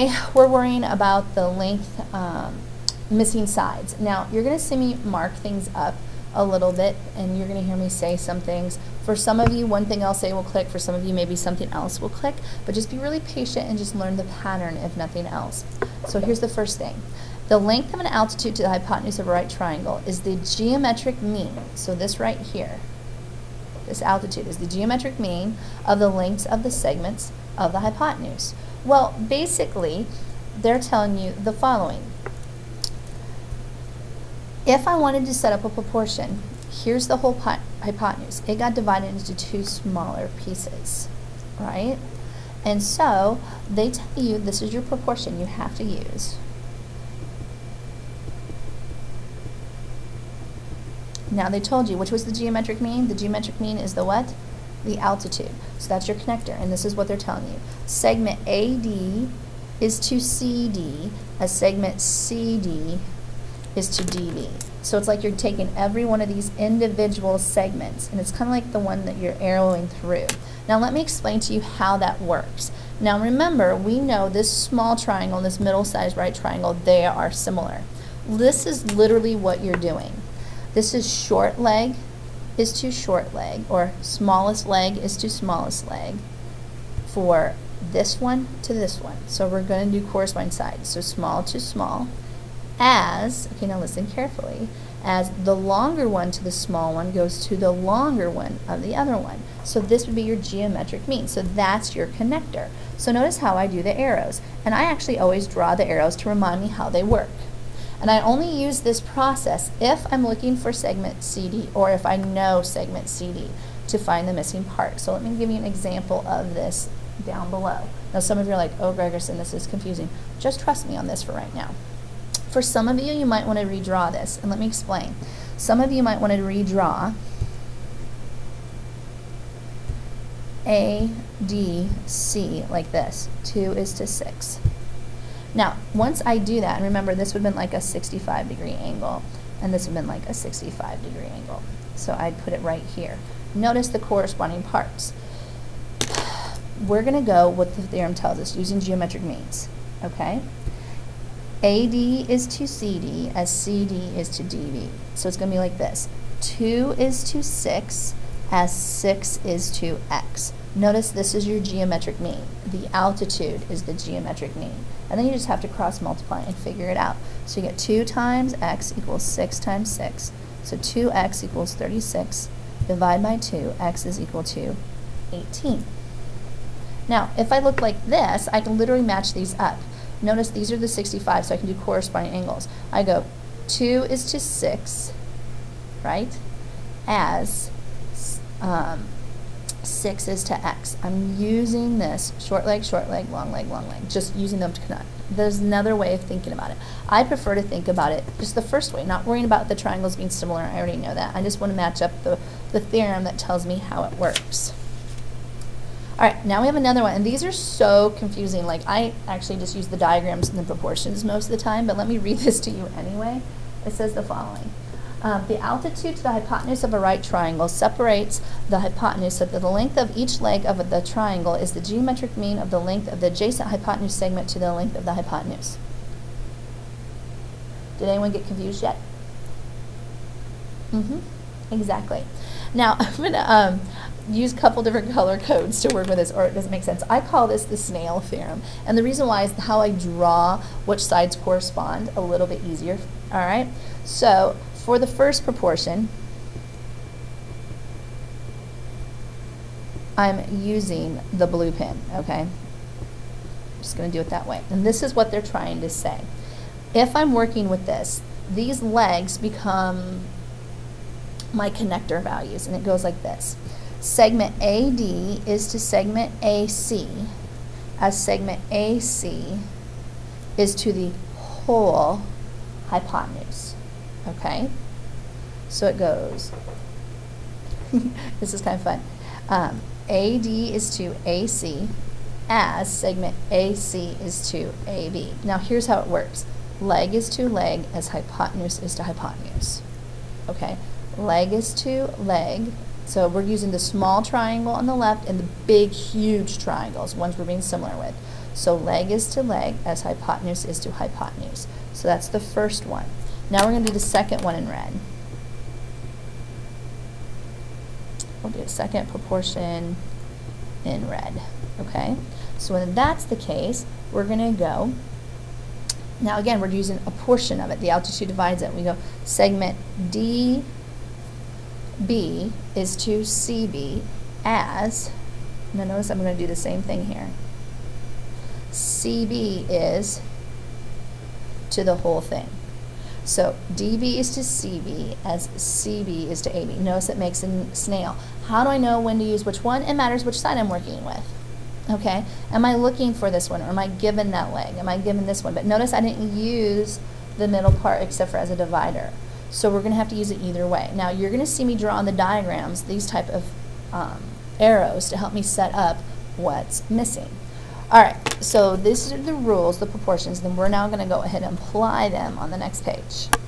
Today we're worrying about the length missing sides. Now you're going to see me mark things up a little bit and you're going to hear me say some things. For some of you, one thing I'll say will click. For some of you, maybe something else will click. But just be really patient and just learn the pattern if nothing else. So here's the first thing. The length of an altitude to the hypotenuse of a right triangle is the geometric mean. So this right here, this altitude is the geometric mean of the lengths of the segments of the hypotenuse. Well, basically, they're telling you the following. If I wanted to set up a proportion, here's the whole hypotenuse. It got divided into two smaller pieces, right? And so they tell you this is your proportion you have to use. Now they told you, which was the geometric mean? The geometric mean is the what? The altitude. So that's your connector, and this is what they're telling you. Segment AD is to CD, as segment CD is to DB. So it's like you're taking every one of these individual segments, and it's kind of like the one that you're arrowing through. Now let me explain to you how that works. Now remember, we know this small triangle and this middle-sized right triangle, they are similar. This is literally what you're doing. This is short leg is to short leg, or smallest leg is to smallest leg for this one to this one. So we're going to do corresponding sides. So small to small, as, okay, now listen carefully, as the longer one to the small one goes to the longer one of the other one. So this would be your geometric mean. So that's your connector. So notice how I do the arrows. And I actually always draw the arrows to remind me how they work. And I only use this process if I'm looking for segment CD, or if I know segment CD, to find the missing part. So let me give you an example of this down below. Now some of you are like, oh Gregerson, this is confusing. Just trust me on this for right now. For some of you, you might want to redraw this, and let me explain. Some of you might want to redraw ADC like this. 2 is to 6. Now, once I do that, and remember this would have been like a 65-degree angle, and this would have been like a 65-degree angle. So I'd put it right here. Notice the corresponding parts. We're going to go what the theorem tells us using geometric means, okay? AD is to CD as CD is to DB. So it's going to be like this. 2 is to 6 as 6 is to X. Notice this is your geometric mean. The altitude is the geometric mean. And then you just have to cross multiply and figure it out. So you get 2 times X equals 6 times 6. So 2X equals 36. Divide by 2, X is equal to 18. Now, if I look like this, I can literally match these up. Notice these are the 65, so I can do corresponding angles. I go 2 is to 6, right, as 6 is to X. I'm using this short leg, long leg, long leg, just using them to connect. There's another way of thinking about it. I prefer to think about it just the first way, not worrying about the triangles being similar. I already know that. I just want to match up the theorem that tells me how it works. All right, now we have another one, and these are so confusing. Like, I actually just use the diagrams and the proportions most of the time, but let me read this to you anyway. It says the following. The altitude to the hypotenuse of a right triangle separates the hypotenuse so that the length of each leg of the triangle is the geometric mean of the length of the adjacent hypotenuse segment to the length of the hypotenuse. Did anyone get confused yet? Exactly. Now, I'm going to use a couple different color codes to work with this, or it doesn't make sense. I call this the Snail Theorem. And the reason why is how I draw which sides correspond a little bit easier. All right? So, for the first proportion, I'm using the blue pen, okay? I'm just going to do it that way. And this is what they're trying to say. If I'm working with this, these legs become my connector values, and it goes like this. Segment AD is to segment AC, as segment AC is to the whole hypotenuse. Okay? So it goes, this is kind of fun. AD is to AC as segment AC is to AB. Now here's how it works. Leg is to leg as hypotenuse is to hypotenuse. Okay? Leg is to leg. So we're using the small triangle on the left and the big, huge triangles, ones we're being similar with. So leg is to leg as hypotenuse is to hypotenuse. So that's the first one. Now we're going to do the second one in red. We'll do a second proportion in red. Okay? So when that's the case, we're going to go, now again, we're using a portion of it. The altitude divides it. We go segment DB is to CB as, now notice I'm going to do the same thing here. CB is to the whole thing. So DB is to CB as CB is to AB. Notice it makes a snail. How do I know when to use which one? It matters which side I'm working with. Okay, am I looking for this one, or am I given that leg? Am I given this one? But notice I didn't use the middle part except for as a divider. So we're going to have to use it either way. Now you're going to see me draw on the diagrams these type of arrows to help me set up what's missing. Alright, so these are the rules, the proportions, then we're now going to go ahead and apply them on the next page.